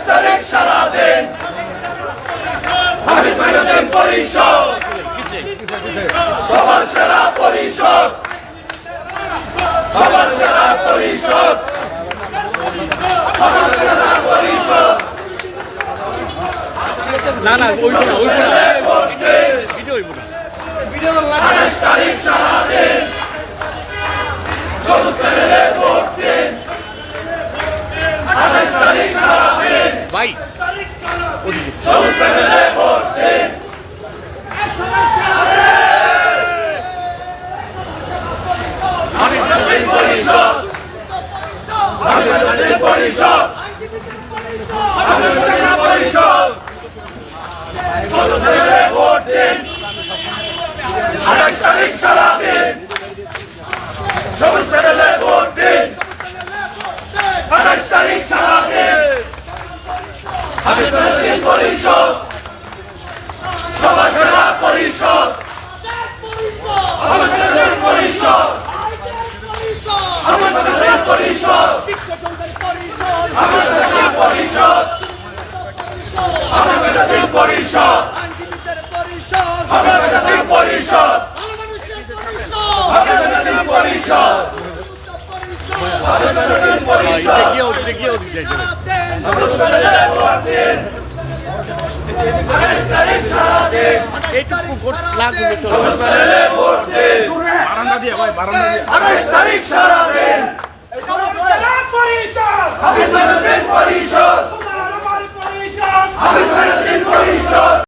তারিখ সারাদিন হাফিজ মাইনুদ্দিন পরিষদ সবার সেরা পরিষদ সবার সেরা পরিষদ সবার সেরা পরিষদ না না ওইটা না ভিডিও হইব না ভিডিও না 28 তারিখ সারাদিন সবুজ প্যানেলে ভোট দিন 28 তারিখ সারাদিন ভাই সবুজ প্যানেলে ভোট দিন হাফিজ মাইনুদ্দিন পরিষদ হাফিজ মাইনুদ্দিন পরিষদ হাফিজ মাইনুদ্দিন পরিষদ সবুজ প্যানেলে ভোট দিন 28 তারিখ সারাদিন সবুজ প্যানেলে ভোট দিন 28 তারিখ সারাদিন হাফিজ মাইনুদ্দিন পরিষদ সবার সেরা পরিষদ হাফিজ মাইনুদ্দিন পরিষদ হাফিজ মাইনুদ্দিন পরিষদ হাফিজ মাইনুদ্দিন পরিষদ হাফিজ মাইনুদ্দিন পরিষদ হাফিজ মাইনুদ্দিন পরিষদ হাফিজ মাইনুদ্দিন পরিষদ হাফিজ মাইনুদ্দিন পরিষদ দেখিও দিতে সবুজ প্যানেলে ভোট দিন 28 তারিখ সারাদিন এইটুকু ভোট লাগবে তো সবুজ প্যানেলে ভোট দিন বারান্দা দিয়ে ভাই বারান্দা দিয়ে 28 তারিখ সারাদিন হাফিজ মাইনুদ্দিন পরিষদ হাফিজ মাইনুদ্দিন পরিষদ